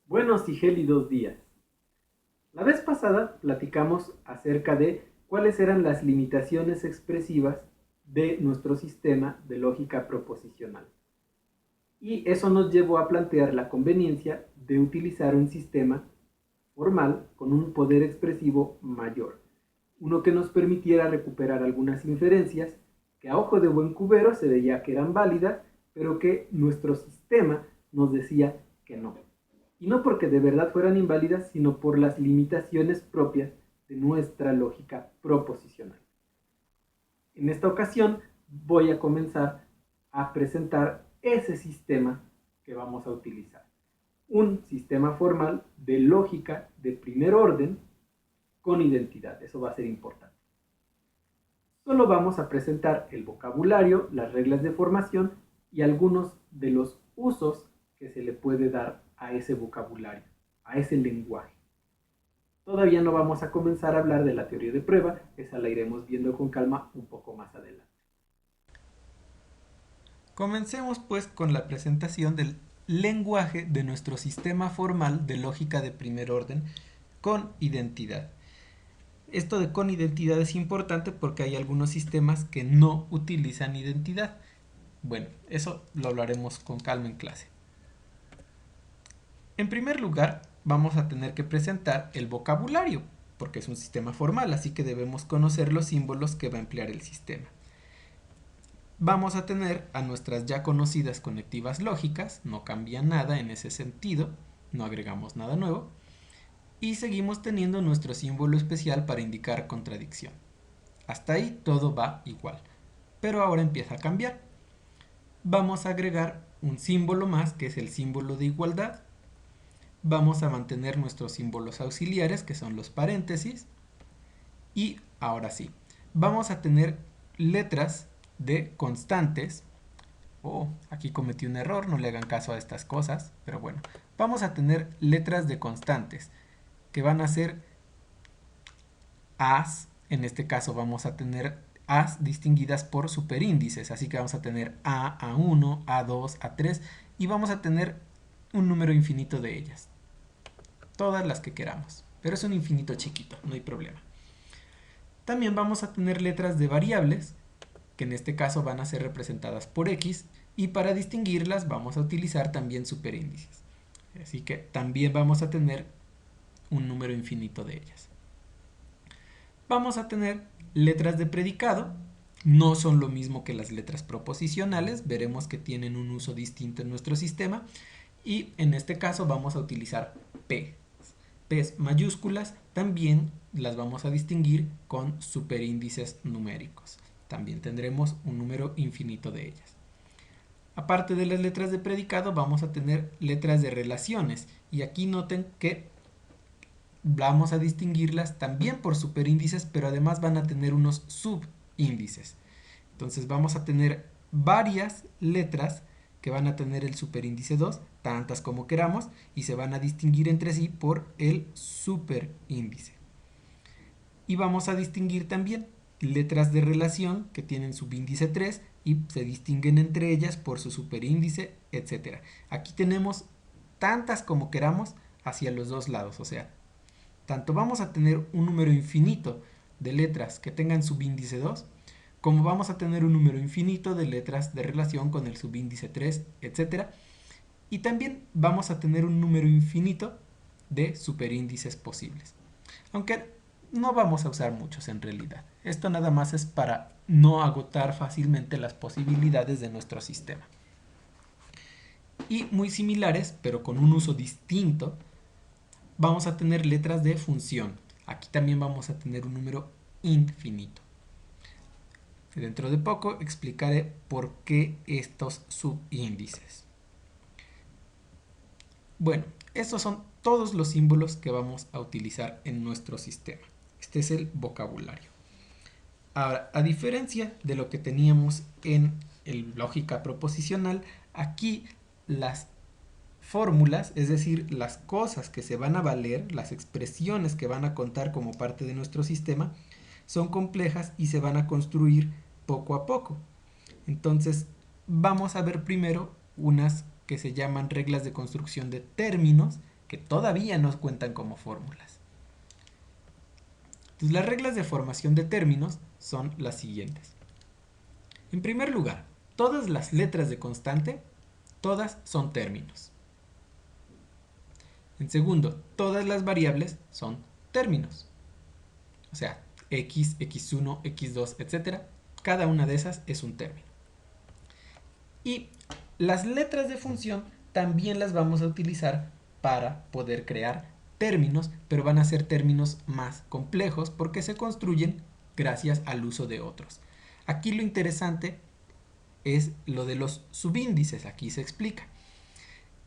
Buenos y gélidos días. La vez pasada platicamos acerca de cuáles eran las limitaciones expresivas de nuestro sistema de lógica proposicional. Y eso nos llevó a plantear la conveniencia de utilizar un sistema formal con un poder expresivo mayor, uno que nos permitiera recuperar algunas inferencias que a ojo de buen cubero se veía que eran válidas, pero que nuestro sistema nos decía que no. Y no porque de verdad fueran inválidas, sino por las limitaciones propias de nuestra lógica proposicional. En esta ocasión voy a comenzar a presentar ese sistema que vamos a utilizar. Un sistema formal de lógica de primer orden con identidad. Eso va a ser importante. Solo vamos a presentar el vocabulario, las reglas de formación y algunos de los usos que se le puede dar a ese vocabulario, a ese lenguaje. Todavía no vamos a comenzar a hablar de la teoría de prueba, esa la iremos viendo con calma un poco más adelante. Comencemos pues con la presentación del lenguaje de nuestro sistema formal de lógica de primer orden con identidad. Esto de con identidad es importante porque hay algunos sistemas que no utilizan identidad. Bueno, eso lo hablaremos con calma en clase. En primer lugar, vamos a tener que presentar el vocabulario, porque es un sistema formal, así que debemos conocer los símbolos que va a emplear el sistema. Vamos a tener a nuestras ya conocidas conectivas lógicas, no cambia nada en ese sentido, no agregamos nada nuevo, y seguimos teniendo nuestro símbolo especial para indicar contradicción. Hasta ahí todo va igual, pero ahora empieza a cambiar. Vamos a agregar un símbolo más, que es el símbolo de igualdad. Vamos a mantener nuestros símbolos auxiliares, que son los paréntesis, y ahora sí, vamos a tener letras de constantes. Aquí cometí un error, no le hagan caso a estas cosas, pero bueno, vamos a tener letras de constantes que van a ser as. En este caso vamos a tener as distinguidas por superíndices, así que vamos a tener A1, A2, A3 y vamos a tener un número infinito de ellas, todas las que queramos, pero es un infinito chiquito, no hay problema. También vamos a tener letras de variables, que en este caso van a ser representadas por X, y para distinguirlas vamos a utilizar también superíndices. Así que también vamos a tener un número infinito de ellas. Vamos a tener letras de predicado, no son lo mismo que las letras proposicionales, veremos que tienen un uso distinto en nuestro sistema, y en este caso vamos a utilizar P. P mayúsculas también las vamos a distinguir con superíndices numéricos. También tendremos un número infinito de ellas. Aparte de las letras de predicado, vamos a tener letras de relaciones. Y aquí noten que vamos a distinguirlas también por superíndices, pero además van a tener unos subíndices. Entonces vamos a tener varias letras que van a tener el superíndice 2, tantas como queramos, y se van a distinguir entre sí por el superíndice. Y vamos a distinguir también letras de relación que tienen subíndice 3 y se distinguen entre ellas por su superíndice, etc. Aquí tenemos tantas como queramos hacia los dos lados, o sea, tanto vamos a tener un número infinito de letras que tengan subíndice 2, como vamos a tener un número infinito de letras de relación con el subíndice 3, etc. Y también vamos a tener un número infinito de superíndices posibles. Aunque no vamos a usar muchos en realidad. Esto nada más es para no agotar fácilmente las posibilidades de nuestro sistema. Y muy similares, pero con un uso distinto, vamos a tener letras de función. Aquí también vamos a tener un número infinito. Dentro de poco explicaré por qué estos subíndices. Bueno, estos son todos los símbolos que vamos a utilizar en nuestro sistema. Este es el vocabulario. Ahora, a diferencia de lo que teníamos en lógica proposicional, aquí las fórmulas, es decir, las cosas que se van a valer, las expresiones que van a contar como parte de nuestro sistema, son complejas y se van a construir poco a poco. Entonces, vamos a ver primero unas que se llaman reglas de construcción de términos, que todavía no cuentan como fórmulas. Entonces, las reglas de formación de términos son las siguientes. En primer lugar, todas las letras de constante, todas son términos. En segundo, todas las variables son términos. O sea, x, x1, x2, etc. Cada una de esas es un término. Y las letras de función también las vamos a utilizar para poder crear términos, pero van a ser términos más complejos porque se construyen gracias al uso de otros. Aquí lo interesante es lo de los subíndices, aquí se explica.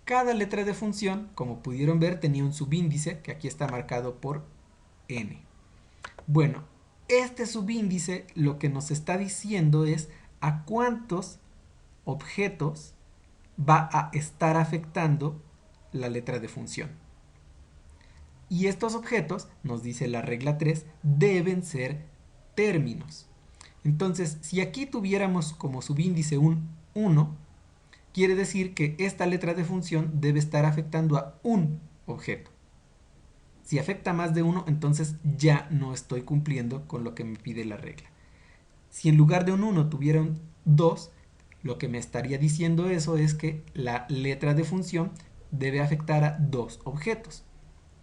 Cada letra de función, como pudieron ver, tenía un subíndice que aquí está marcado por n. Bueno, este subíndice lo que nos está diciendo es a cuántos objetos va a estar afectando la letra de función. Y estos objetos, nos dice la regla 3, deben ser términos. Entonces, si aquí tuviéramos como subíndice un 1, quiere decir que esta letra de función debe estar afectando a un objeto. Si afecta más de uno, entonces ya no estoy cumpliendo con lo que me pide la regla. Si en lugar de un 1 tuviera un 2, lo que me estaría diciendo eso es que la letra de función debe afectar a dos objetos.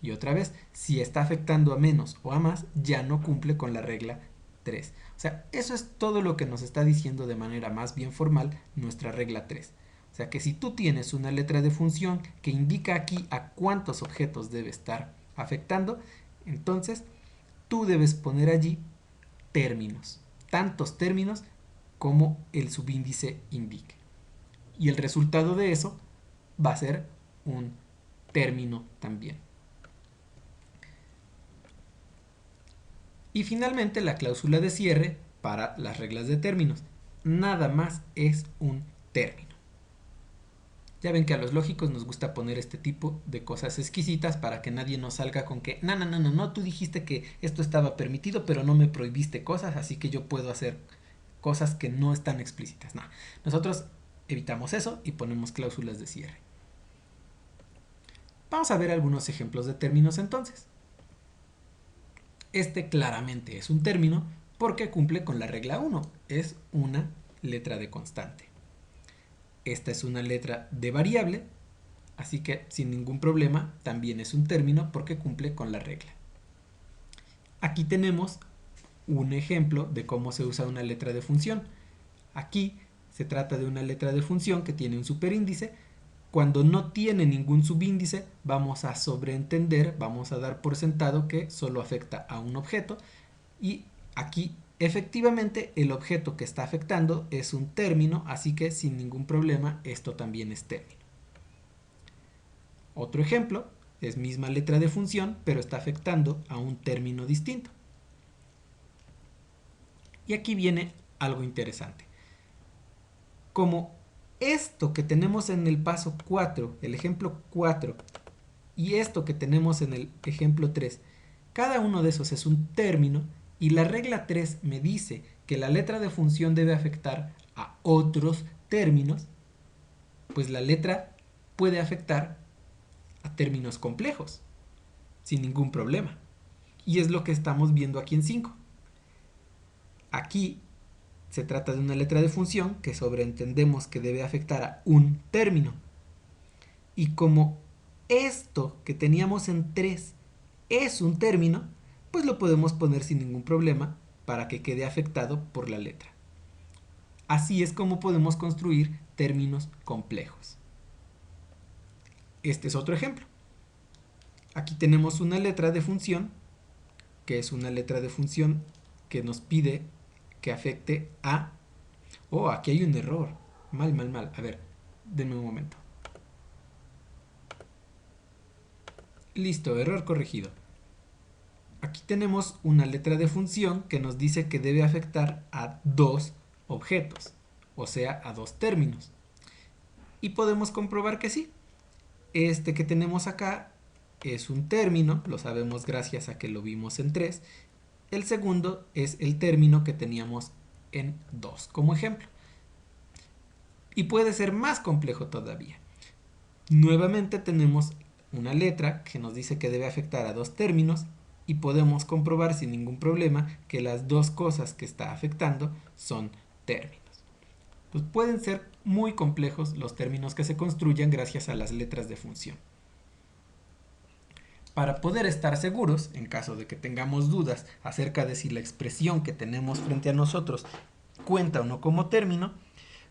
Y otra vez, si está afectando a menos o a más, ya no cumple con la regla 3. O sea, eso es todo lo que nos está diciendo de manera más bien formal nuestra regla 3. O sea que si tú tienes una letra de función que indica aquí a cuántos objetos debe estar afectando, entonces tú debes poner allí términos, tantos términos como el subíndice indique. Y el resultado de eso va a ser un término también. Y finalmente la cláusula de cierre para las reglas de términos. Nada más es un término. Ya ven que a los lógicos nos gusta poner este tipo de cosas exquisitas para que nadie nos salga con que no, tú dijiste que esto estaba permitido, pero no me prohibiste cosas, así que yo puedo hacer cosas que no están explícitas. No, nosotros evitamos eso y ponemos cláusulas de cierre. Vamos a ver algunos ejemplos de términos entonces. Este claramente es un término porque cumple con la regla 1, es una letra de constante. Esta es una letra de variable, así que sin ningún problema también es un término porque cumple con la regla. Aquí tenemos un ejemplo de cómo se usa una letra de función. Aquí se trata de una letra de función que tiene un superíndice. Cuando no tiene ningún subíndice, vamos a sobreentender, vamos a dar por sentado que solo afecta a un objeto. Y aquí efectivamente el objeto que está afectando es un término, así que sin ningún problema esto también es término. Otro ejemplo es misma letra de función, pero está afectando a un término distinto. Y aquí viene algo interesante. Como esto que tenemos en el paso 4, el ejemplo 4, y esto que tenemos en el ejemplo 3, cada uno de esos es un término, y la regla 3 me dice que la letra de función debe afectar a otros términos, pues la letra puede afectar a términos complejos, sin ningún problema. Y es lo que estamos viendo aquí en 5. Aquí se trata de una letra de función que sobreentendemos que debe afectar a un término. Y como esto que teníamos en 3 es un término, pues lo podemos poner sin ningún problema para que quede afectado por la letra. Así es como podemos construir términos complejos. Este es otro ejemplo. Aquí tenemos una letra de función, que es una letra de función que nos pide que afecte a... Oh, aquí hay un error. Mal. A ver, denme un momento. Listo, error corregido. Aquí tenemos una letra de función que nos dice que debe afectar a dos objetos, o sea, a dos términos. Y podemos comprobar que sí. Este que tenemos acá es un término, lo sabemos gracias a que lo vimos en 3. El segundo es el término que teníamos en 2 como ejemplo. Y puede ser más complejo todavía. Nuevamente tenemos una letra que nos dice que debe afectar a dos términos y podemos comprobar sin ningún problema que las dos cosas que está afectando son términos. Pues pueden ser muy complejos los términos que se construyan gracias a las letras de función. Para poder estar seguros, en caso de que tengamos dudas acerca de si la expresión que tenemos frente a nosotros cuenta o no como término,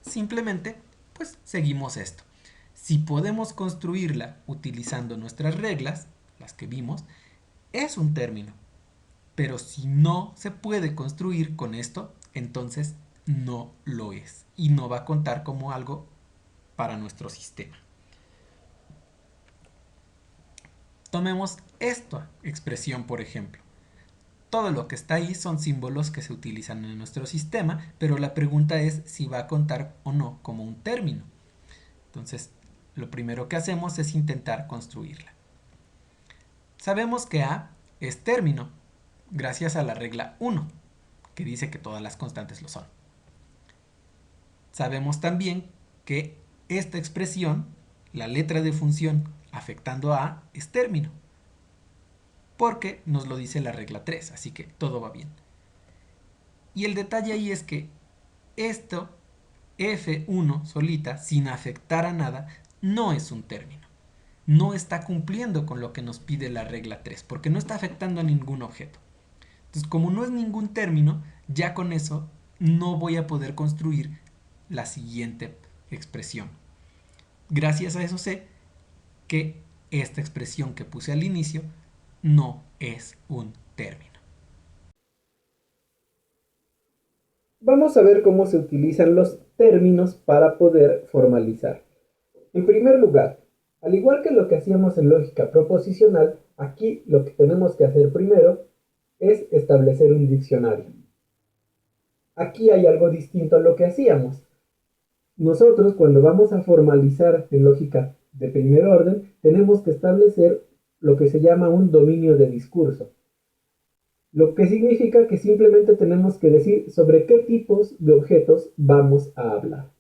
simplemente pues seguimos esto. Si podemos construirla utilizando nuestras reglas, las que vimos, es un término. Pero si no se puede construir con esto, entonces no lo es y no va a contar como algo para nuestro sistema. Tomemos esta expresión, por ejemplo. Todo lo que está ahí son símbolos que se utilizan en nuestro sistema, pero la pregunta es si va a contar o no como un término. Entonces, lo primero que hacemos es intentar construirla. Sabemos que A es término, gracias a la regla 1, que dice que todas las constantes lo son. Sabemos también que esta expresión, la letra de función afectando a A, es término, porque nos lo dice la regla 3, así que todo va bien. Y el detalle ahí es que esto, F1 solita, sin afectar a nada, no es un término. No está cumpliendo con lo que nos pide la regla 3, porque no está afectando a ningún objeto. Entonces, como no es ningún término, ya con eso no voy a poder construir la siguiente expresión. Gracias a eso sé que esta expresión que puse al inicio no es un término. Vamos a ver cómo se utilizan los términos para poder formalizar. En primer lugar, al igual que lo que hacíamos en lógica proposicional, aquí lo que tenemos que hacer primero es establecer un diccionario. Aquí hay algo distinto a lo que hacíamos. Nosotros, cuando vamos a formalizar en lógica de primer orden, tenemos que establecer lo que se llama un dominio de discurso. Lo que significa que simplemente tenemos que decir sobre qué tipos de objetos vamos a hablar.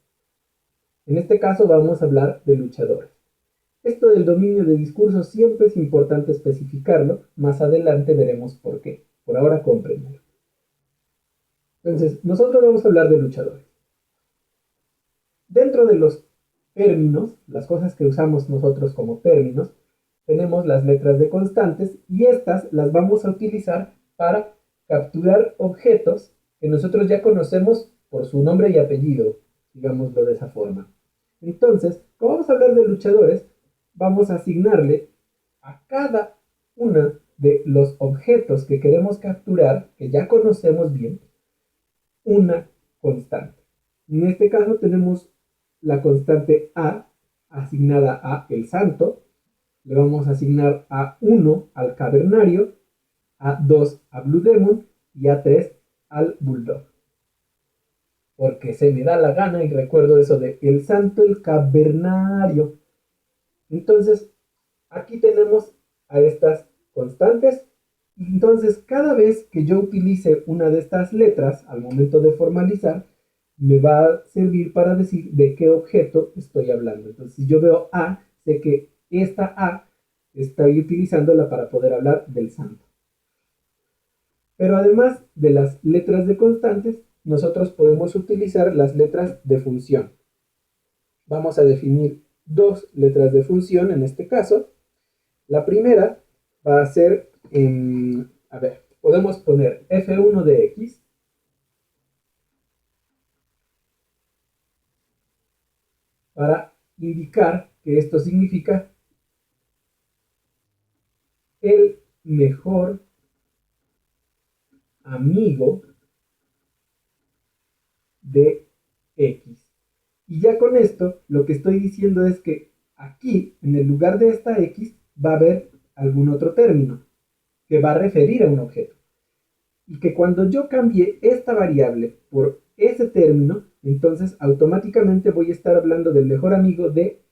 En este caso vamos a hablar de luchadores. Esto del dominio de discurso siempre es importante especificarlo, más adelante veremos por qué. Por ahora compréndelo. Entonces, nosotros vamos a hablar de luchadores. Dentro de los términos, las cosas que usamos nosotros como términos, tenemos las letras de constantes y estas las vamos a utilizar para capturar objetos que nosotros ya conocemos por su nombre y apellido, digámoslo de esa forma. Entonces, como vamos a hablar de luchadores, vamos a asignarle a cada uno de los objetos que queremos capturar, que ya conocemos bien, una constante. En este caso tenemos la constante A asignada a el santo, le vamos a asignar A1 al cavernario, A2 a Blue Demon y A3 al Bulldog. Porque se me da la gana y recuerdo eso de el santo, el cavernario. Entonces, aquí tenemos a estas constantes. Entonces, cada vez que yo utilice una de estas letras al momento de formalizar, me va a servir para decir de qué objeto estoy hablando. Entonces, si yo veo A, sé que esta A estoy utilizándola para poder hablar del santo. Pero además de las letras de constantes, nosotros podemos utilizar las letras de función. Vamos a definir dos letras de función en este caso. La primera va a ser, podemos poner f1 de x para indicar que esto significa el mejor amigo de x. Y ya con esto lo que estoy diciendo es que aquí, en el lugar de esta x, va a haber algún otro término que va a referir a un objeto. Y que cuando yo cambie esta variable por ese término, entonces automáticamente voy a estar hablando del mejor amigo de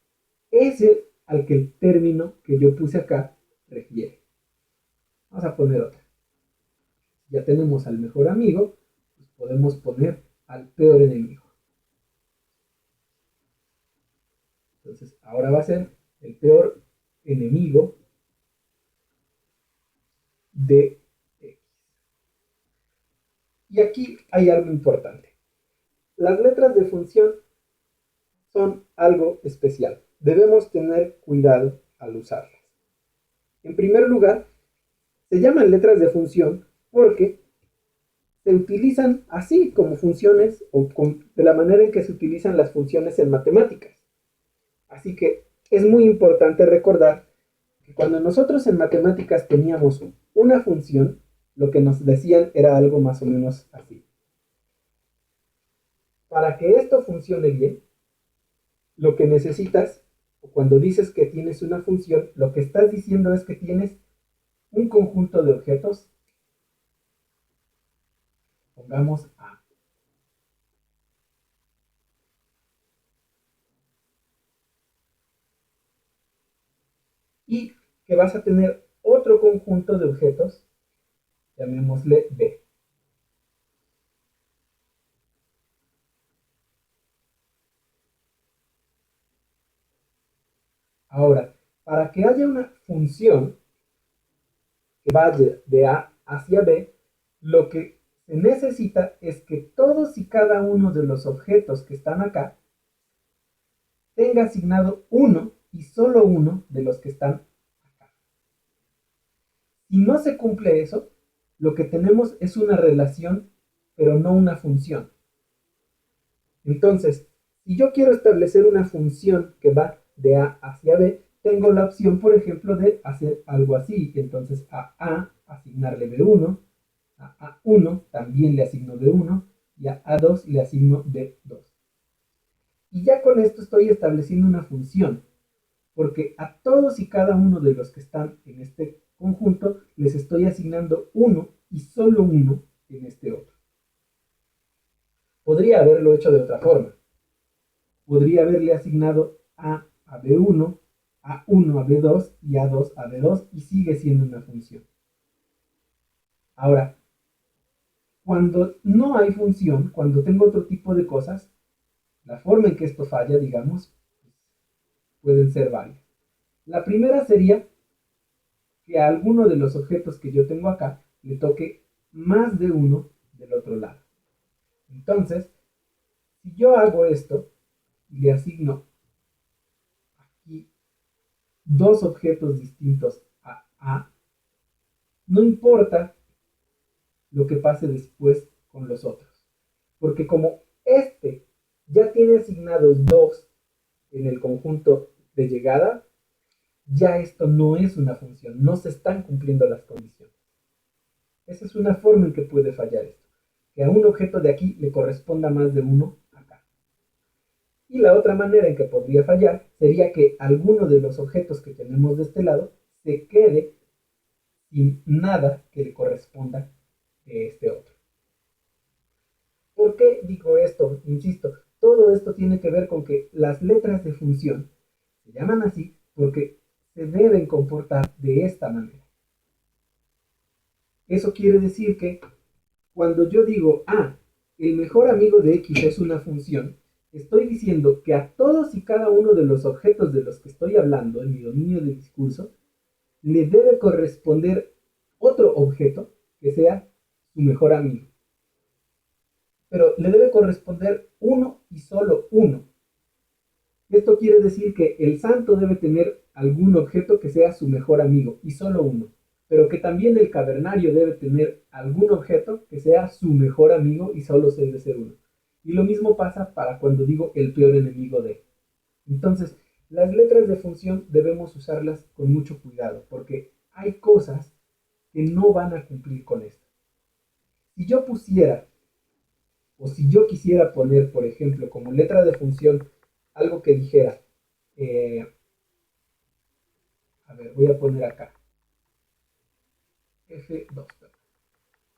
ese al que el término que yo puse acá refiere. Vamos a poner otra. Ya tenemos al mejor amigo, pues podemos poner al peor enemigo. Entonces ahora va a ser el peor enemigo de X. Y aquí hay algo importante. Las letras de función son algo especial. Debemos tener cuidado al usarlas. En primer lugar, se llaman letras de función porque se utilizan así como funciones o de la manera en que se utilizan las funciones en matemáticas. Así que es muy importante recordar que cuando nosotros en matemáticas teníamos una función, lo que nos decían era algo más o menos así. Para que esto funcione bien, lo que necesitas, o cuando dices que tienes una función, lo que estás diciendo es que tienes un conjunto de objetos, pongamos A. Y que vas a tener otro conjunto de objetos, llamémosle B. Ahora, para que haya una función que vaya de A hacia B, lo que se necesita es que todos y cada uno de los objetos que están acá tenga asignado uno y solo uno de los que están acá. Si no se cumple eso, lo que tenemos es una relación, pero no una función. Entonces, si yo quiero establecer una función que va de A hacia B, tengo la opción, por ejemplo, de hacer algo así. Entonces, a A asignarle B1, a A1 también le asigno B1 y a A2 le asigno B2. Y ya con esto estoy estableciendo una función, porque a todos y cada uno de los que están en este conjunto les estoy asignando uno y solo uno en este otro. Podría haberlo hecho de otra forma. Podría haberle asignado a B1, A1 a B2 y A2 a B2 y sigue siendo una función. Ahora, cuando no hay función, cuando tengo otro tipo de cosas, la forma en que esto falla, digamos, pueden ser varias. La primera sería que a alguno de los objetos que yo tengo acá le toque más de uno del otro lado. Entonces, si yo hago esto y le asigno aquí dos objetos distintos a A, no importa lo que pase después con los otros. Porque como este ya tiene asignados dos en el conjunto de llegada, ya esto no es una función, no se están cumpliendo las condiciones. Esa es una forma en que puede fallar esto, que a un objeto de aquí le corresponda más de uno acá. Y la otra manera en que podría fallar sería que alguno de los objetos que tenemos de este lado se quede sin nada que le corresponda de este otro. ¿Por qué digo esto? Insisto, todo esto tiene que ver con que las letras de función se llaman así porque se deben comportar de esta manera. Eso quiere decir que cuando yo digo, el mejor amigo de X es una función, estoy diciendo que a todos y cada uno de los objetos de los que estoy hablando en mi dominio de discurso, le debe corresponder otro objeto que sea su mejor amigo. Pero le debe corresponder uno y solo uno. Esto quiere decir que el santo debe tener algún objeto que sea su mejor amigo y solo uno, pero que también el cavernario debe tener algún objeto que sea su mejor amigo y solo debe ser uno. Y lo mismo pasa para cuando digo el peor enemigo de. Entonces, las letras de función debemos usarlas con mucho cuidado, porque hay cosas que no van a cumplir con esto. Si yo pusiera, o si yo quisiera poner, por ejemplo, como letra de función, algo que dijera, a ver, voy a poner acá, F2.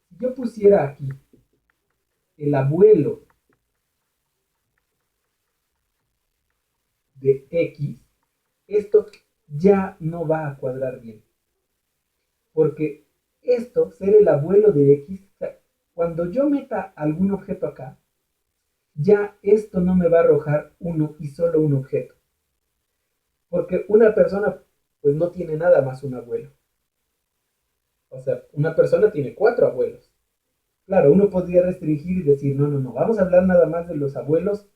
Si yo pusiera aquí el abuelo de X, esto ya no va a cuadrar bien. Porque esto, ser el abuelo de X, o sea, cuando yo meta algún objeto acá, ya esto no me va a arrojar uno y solo un objeto. Porque una persona pues no tiene nada más un abuelo. O sea, una persona tiene 4 abuelos. Claro, uno podría restringir y decir, no, no, no, vamos a hablar nada más de los abuelos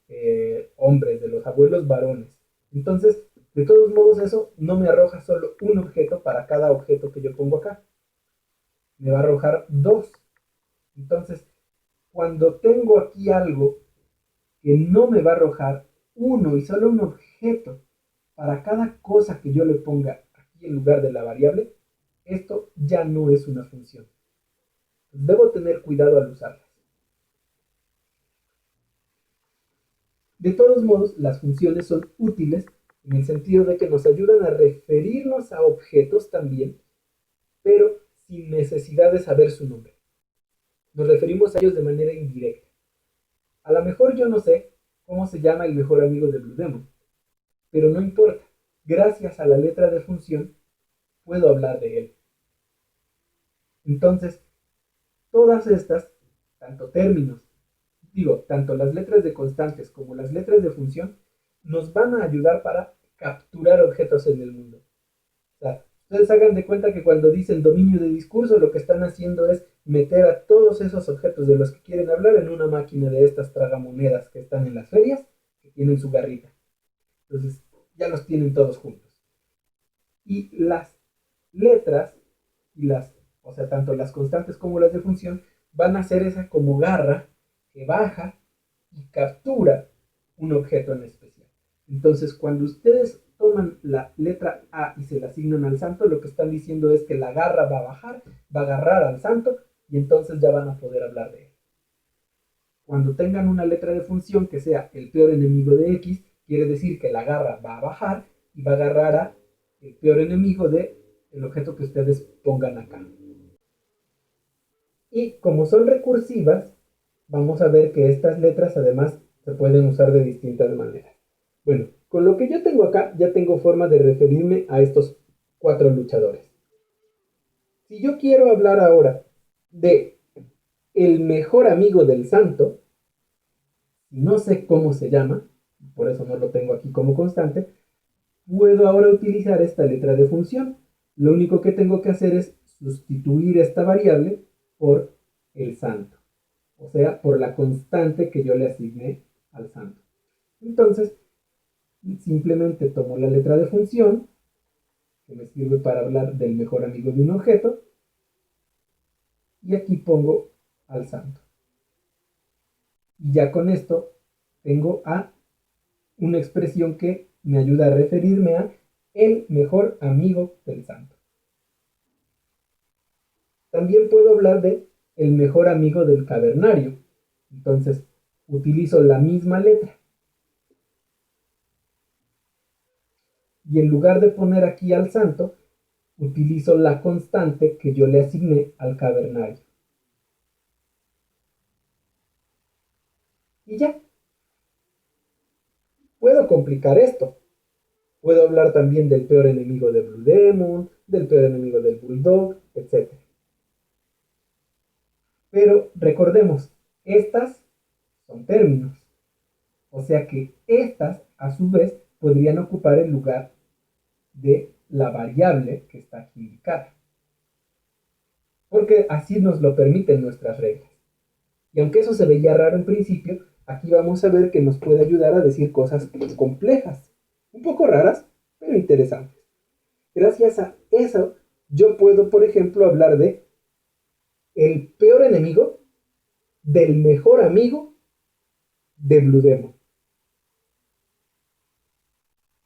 hombres, de los abuelos varones. Entonces, de todos modos, eso no me arroja solo un objeto para cada objeto que yo pongo acá. Me va a arrojar dos. Entonces, cuando tengo aquí algo que no me va a arrojar uno y solo un objeto para cada cosa que yo le ponga aquí en lugar de la variable, esto ya no es una función. Debo tener cuidado al usarlas. De todos modos, las funciones son útiles en el sentido de que nos ayudan a referirnos a objetos también, pero sin necesidad de saber su nombre. Nos referimos a ellos de manera indirecta. A lo mejor yo no sé cómo se llama el mejor amigo de Blue Demon, pero no importa. Gracias a la letra de función puedo hablar de él. Entonces, todas estas, tanto términos, tanto las letras de constantes como las letras de función, nos van a ayudar para capturar objetos en el mundo. O sea, ustedes hagan de cuenta que cuando dicen dominio de discurso, lo que están haciendo es meter a todos esos objetos de los que quieren hablar en una máquina de estas tragamonedas que están en las ferias, que tienen su garrita. Entonces, ya los tienen todos juntos. Y las letras y o sea, tanto las constantes como las de función, van a ser esa como garra que baja y captura un objeto en especial. Entonces, cuando ustedes toman la letra A y se la asignan al santo, lo que están diciendo es que la garra va a bajar, va a agarrar al santo y entonces ya van a poder hablar de él. Cuando tengan una letra de función que sea el peor enemigo de X, quiere decir que la garra va a bajar y va a agarrar a el peor enemigo de el objeto que ustedes pongan acá. Y como son recursivas, vamos a ver que estas letras además se pueden usar de distintas maneras. Bueno, con lo que yo tengo acá, ya tengo forma de referirme a estos 4 luchadores. Si yo quiero hablar ahora de el mejor amigo del santo, no sé cómo se llama, por eso no lo tengo aquí como constante, puedo ahora utilizar esta letra de función. Lo único que tengo que hacer es sustituir esta variable por el santo, o sea, por la constante que yo le asigné al santo. Entonces, simplemente tomo la letra de función, que me sirve para hablar del mejor amigo de un objeto, y aquí pongo al santo. Y ya con esto tengo a una expresión que me ayuda a referirme a el mejor amigo del santo. También puedo hablar de el mejor amigo del cavernario. Entonces, utilizo la misma letra. Y en lugar de poner aquí al santo, utilizo la constante que yo le asigné al cavernario. Y ya. Puedo complicar esto. Puedo hablar también del peor enemigo de Blue Demon, del peor enemigo del Bulldog, etc. Pero recordemos, estas son términos. O sea que estas, a su vez, podrían ocupar el lugar de la variable que está aquí indicada. Porque así nos lo permiten nuestras reglas. Y aunque eso se veía raro en principio, aquí vamos a ver que nos puede ayudar a decir cosas complejas. Un poco raras, pero interesantes. Gracias a eso, yo puedo, por ejemplo, hablar de el peor enemigo del mejor amigo de Blue Demon.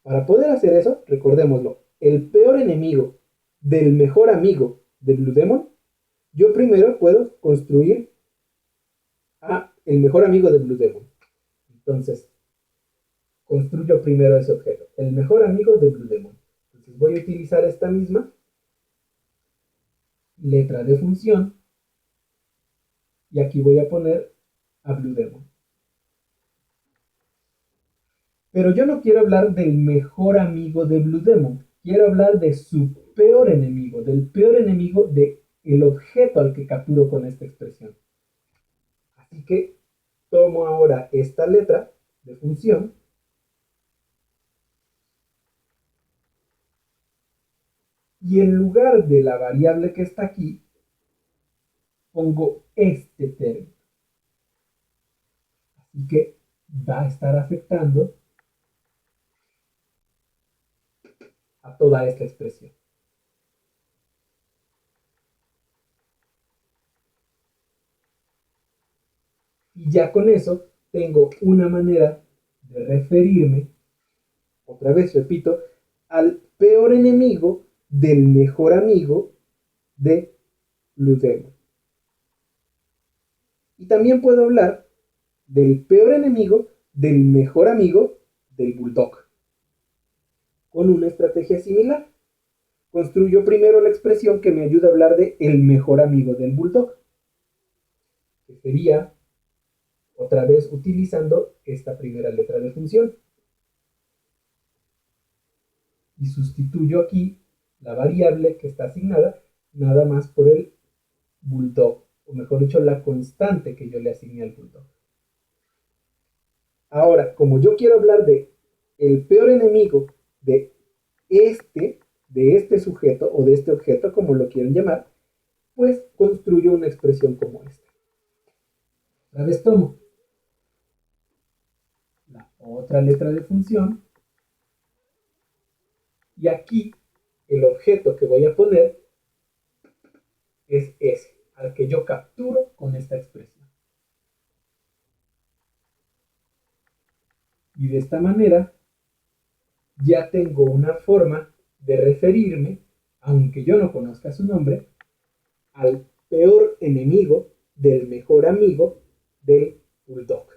Para poder hacer eso, recordémoslo, el peor enemigo del mejor amigo de Blue Demon, yo primero puedo construir a el mejor amigo de Blue Demon. Entonces, construyo primero ese objeto, el mejor amigo de Blue Demon. Entonces voy a utilizar esta misma letra de función y aquí voy a poner a Blue Demon. Pero yo no quiero hablar del mejor amigo de Blue Demon, quiero hablar de su peor enemigo, del peor enemigo del objeto al que capturo con esta expresión. Así que tomo ahora esta letra de función Y en lugar de la variable que está aquí, pongo este término. Así que va a estar afectando a toda esta expresión. Y ya con eso tengo una manera de referirme, otra vez repito, al peor enemigo del mejor amigo de Blue Demon. Y también puedo hablar del peor enemigo del mejor amigo del Bulldog. Con una estrategia similar. Construyo primero la expresión que me ayuda a hablar de el mejor amigo del Bulldog. Que sería, otra vez utilizando esta primera letra de función. Y sustituyo aquí la variable que está asignada nada más por el Bulldog. O mejor dicho, la constante que yo le asigné al Bulldog. Ahora, como yo quiero hablar de el peor enemigo de este sujeto o de este objeto, como lo quieren llamar, pues construyo una expresión como esta. Otra vez tomo la otra letra de función y aquí el objeto que voy a poner es ese, al que yo capturo con esta expresión. Y de esta manera ya tengo una forma de referirme, aunque yo no conozca su nombre, al peor enemigo del mejor amigo del Bulldog.